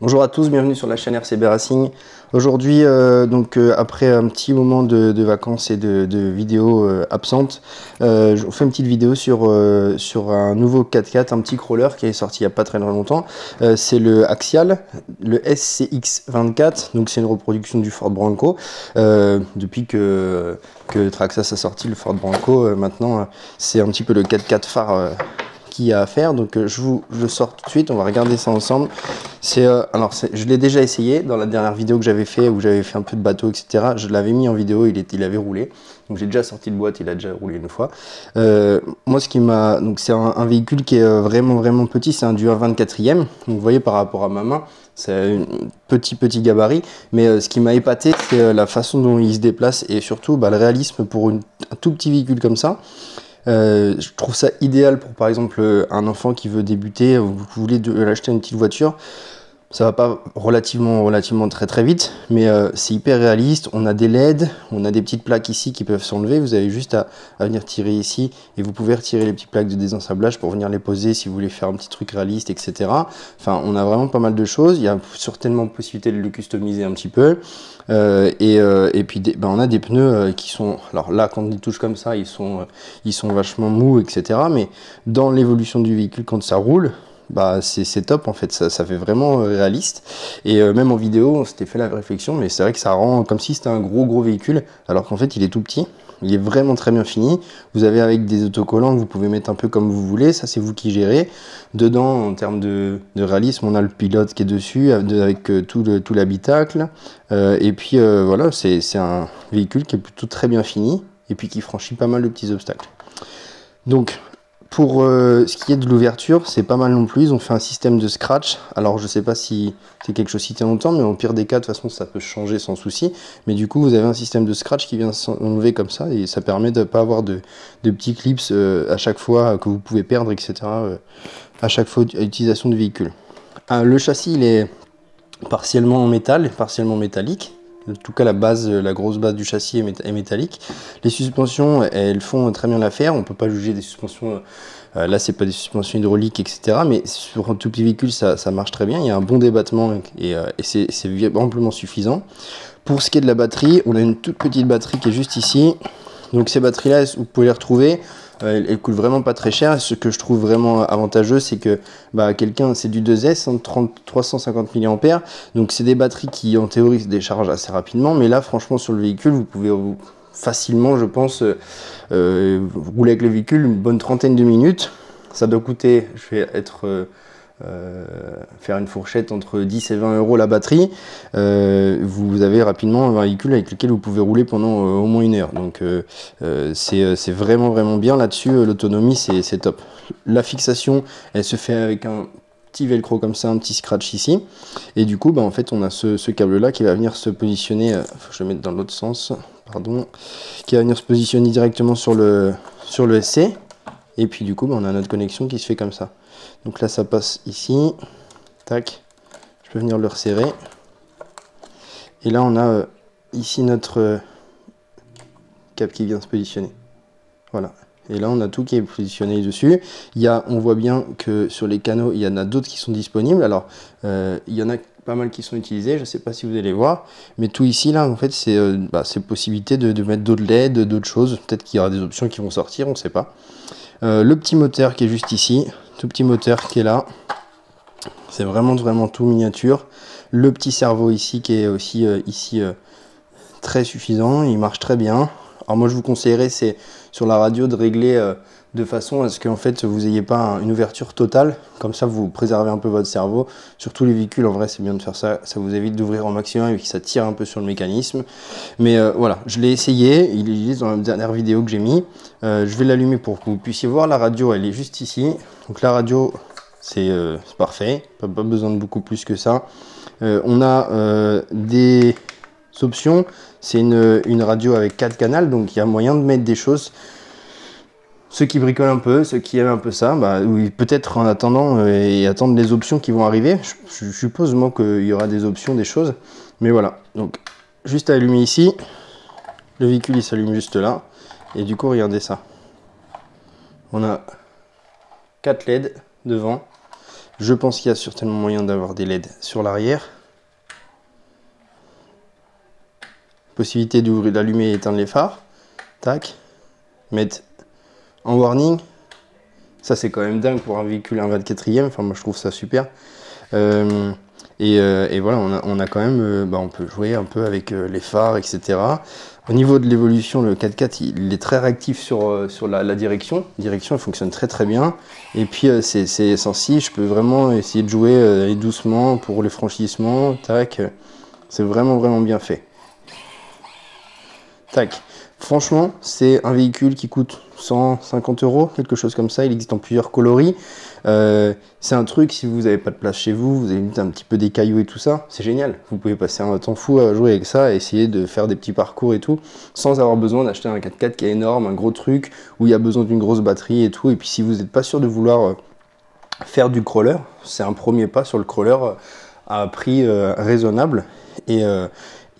Bonjour à tous, bienvenue sur la chaîne RCB Racing. Aujourd'hui, après un petit moment de vacances et de vidéos absentes, je vous fais une petite vidéo sur un nouveau 4x4, un petit crawler qui est sorti il n'y a pas très longtemps. C'est le Axial, le SCX24, donc c'est une reproduction du Ford Bronco. Depuis que Traxxas a sorti le Ford Bronco, maintenant c'est un petit peu le 4x4 phare qu'il y a à faire. Donc je le sors tout de suite, on va regarder ça ensemble. Je l'ai déjà essayé dans la dernière vidéo que j'avais fait, où j'avais fait un peu de bateau, etc. Je l'avais mis en vidéo, il avait roulé. Donc j'ai déjà sorti de boîte, il a déjà roulé une fois. Moi, donc c'est un véhicule qui est vraiment petit, c'est un du 1/24e. Donc vous voyez par rapport à ma main, c'est un petit gabarit. Mais ce qui m'a épaté, c'est la façon dont il se déplace et surtout le réalisme pour un tout petit véhicule comme ça. Je trouve ça idéal pour par exemple un enfant qui veut débuter, vous voulez l'acheter une petite voiture. Ça va pas relativement très vite, mais c'est hyper réaliste. On a des LED, on a des petites plaques ici qui peuvent s'enlever. Vous avez juste à venir tirer ici et vous pouvez retirer les petites plaques de désensablage pour venir les poser si vous voulez faire un petit truc réaliste, etc. Enfin, on a vraiment pas mal de choses. Il y a certainement possibilité de le customiser un petit peu. Et puis on a des pneus qui sont, alors là quand on les touche comme ça, ils sont vachement mous, etc. Mais dans l'évolution du véhicule quand ça roule, c'est top en fait, ça fait vraiment réaliste. Et même en vidéo on s'était fait la réflexion, mais c'est vrai que ça rend comme si c'était un gros véhicule, alors qu'en fait il est tout petit. Il est vraiment très bien fini. Vous avez avec des autocollants que vous pouvez mettre un peu comme vous voulez, ça c'est vous qui gérez. Dedans, en termes de réalisme, on a le pilote qui est dessus avec tout l'habitacle. Et puis voilà, c'est un véhicule qui est plutôt très bien fini et puis qui franchit pas mal de petits obstacles. Donc pour ce qui est de l'ouverture, c'est pas mal non plus. Ils ont fait un système de scratch. Alors je sais pas si c'est quelque chose qui tient longtemps, mais en pire des cas, de toute façon, ça peut changer sans souci. Mais du coup, vous avez un système de scratch qui vient s'enlever comme ça, et ça permet de pas avoir de petits clips à chaque fois que vous pouvez perdre, etc. À chaque fois d'utilisation du véhicule. Le châssis, il est partiellement en métal, partiellement métallique. En tout cas, la grosse base du châssis est métallique. Les suspensions, elles font très bien l'affaire. On peut pas juger des suspensions. Là, c'est pas des suspensions hydrauliques, etc. Mais sur un tout petit véhicule, ça marche très bien. Il y a un bon débattement et c'est amplement suffisant. Pour ce qui est de la batterie, on a une toute petite batterie qui est juste ici. Donc ces batteries-là, vous pouvez les retrouver. Elles coûtent vraiment pas très cher. Ce que je trouve vraiment avantageux, c'est que c'est du 2S, 350 mAh. Donc c'est des batteries qui en théorie se déchargent assez rapidement, mais là franchement sur le véhicule vous pouvez facilement, je pense, rouler avec le véhicule une bonne trentaine de minutes. Ça doit coûter, je vais faire une fourchette entre 10 et 20 euros la batterie. Vous avez rapidement un véhicule avec lequel vous pouvez rouler pendant au moins 1 heure. Donc c'est vraiment bien là-dessus. L'autonomie c'est top. La fixation, elle se fait avec un petit velcro comme ça, un petit scratch ici. Et du coup en fait on a ce câble là qui va venir se positionner, faut que je le mette dans l'autre sens, pardon, qui va venir se positionner directement sur le SC. Et puis du coup on a notre connexion qui se fait comme ça. Donc là ça passe ici, tac, je peux venir le resserrer. Et là on a ici notre câble qui vient se positionner. Voilà. Et là on a tout qui est positionné dessus. On voit bien que sur les canaux, il y en a d'autres qui sont disponibles. Alors il y en a pas mal qui sont utilisés, je ne sais pas si vous allez voir. Mais tout ici là en fait c'est possibilité de mettre d'autres LED, d'autres choses. Peut-être qu'il y aura des options qui vont sortir, on ne sait pas. Le petit moteur qui est juste ici, tout petit moteur qui est là, c'est vraiment tout miniature. Le petit cerveau ici qui est aussi ici très suffisant, il marche très bien. Alors moi je vous conseillerais, c'est sur la radio de régler de façon à ce qu'en fait vous n'ayez pas une ouverture totale, comme ça vous préservez un peu votre cerveau. Sur tous les véhicules en vrai c'est bien de faire ça, ça vous évite d'ouvrir au maximum et que ça tire un peu sur le mécanisme. Mais voilà, je l'ai essayé, il est dans la dernière vidéo que j'ai mis. Je vais l'allumer pour que vous puissiez voir la radio, elle est juste ici. Donc la radio c'est parfait, pas besoin de beaucoup plus que ça. On a des options, c'est une radio avec 4 canaux, donc il y a moyen de mettre des choses. Ceux qui bricolent un peu, ceux qui aiment un peu ça, oui, peut-être en attendant et attendre les options qui vont arriver. Je suppose moi qu'il y aura des options, des choses. Mais voilà, donc juste à allumer ici, le véhicule il s'allume juste là. Et du coup, regardez ça. On a 4 LED devant. Je pense qu'il y a certainement moyen d'avoir des LED sur l'arrière. Possibilité d'ouvrir, d'allumer et éteindre les phares. Tac. Mettre en warning. Ça, c'est quand même dingue pour un véhicule, un 24e. Enfin, moi, je trouve ça super. Et voilà, on a quand même, on peut jouer un peu avec les phares, etc. Au niveau de l'évolution, le 4x4, il est très réactif sur la direction. La direction, elle fonctionne très très bien. Et puis, c'est sensible, je peux vraiment essayer de jouer doucement pour les franchissements. Tac, c'est vraiment vraiment bien fait. Tac. Franchement, c'est un véhicule qui coûte 150 €, quelque chose comme ça. Il existe en plusieurs coloris. C'est un truc, si vous n'avez pas de place chez vous, vous avez un petit peu des cailloux et tout ça, c'est génial. Vous pouvez passer un temps fou à jouer avec ça, et essayer de faire des petits parcours et tout, sans avoir besoin d'acheter un 4x4 qui est énorme, un gros truc, où il y a besoin d'une grosse batterie et tout. Et puis si vous n'êtes pas sûr de vouloir faire du crawler, c'est un premier pas sur le crawler à un prix raisonnable.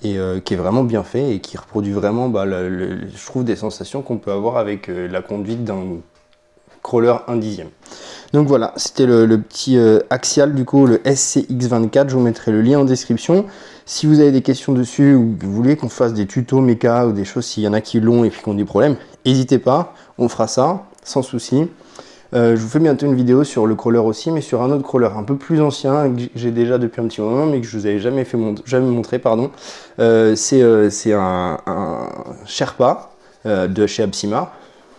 Qui est vraiment bien fait et qui reproduit vraiment, je trouve, des sensations qu'on peut avoir avec la conduite d'un crawler 1/10. Donc voilà, c'était le petit Axial, du coup, le SCX24. Je vous mettrai le lien en description. Si vous avez des questions dessus ou que vous voulez qu'on fasse des tutos méca ou des choses, s'il y en a qui l'ont et puis qui ont des problèmes, n'hésitez pas, on fera ça sans souci. Je vous fais bientôt une vidéo sur le crawler aussi, mais sur un autre crawler un peu plus ancien, que j'ai déjà depuis un petit moment, mais que je vous avais jamais montré, pardon. C'est un Sherpa de chez Absolima.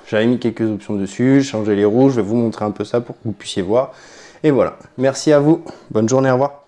J'avais mis quelques options dessus, changé les roues, je vais vous montrer un peu ça pour que vous puissiez voir. Et voilà, merci à vous, bonne journée, au revoir.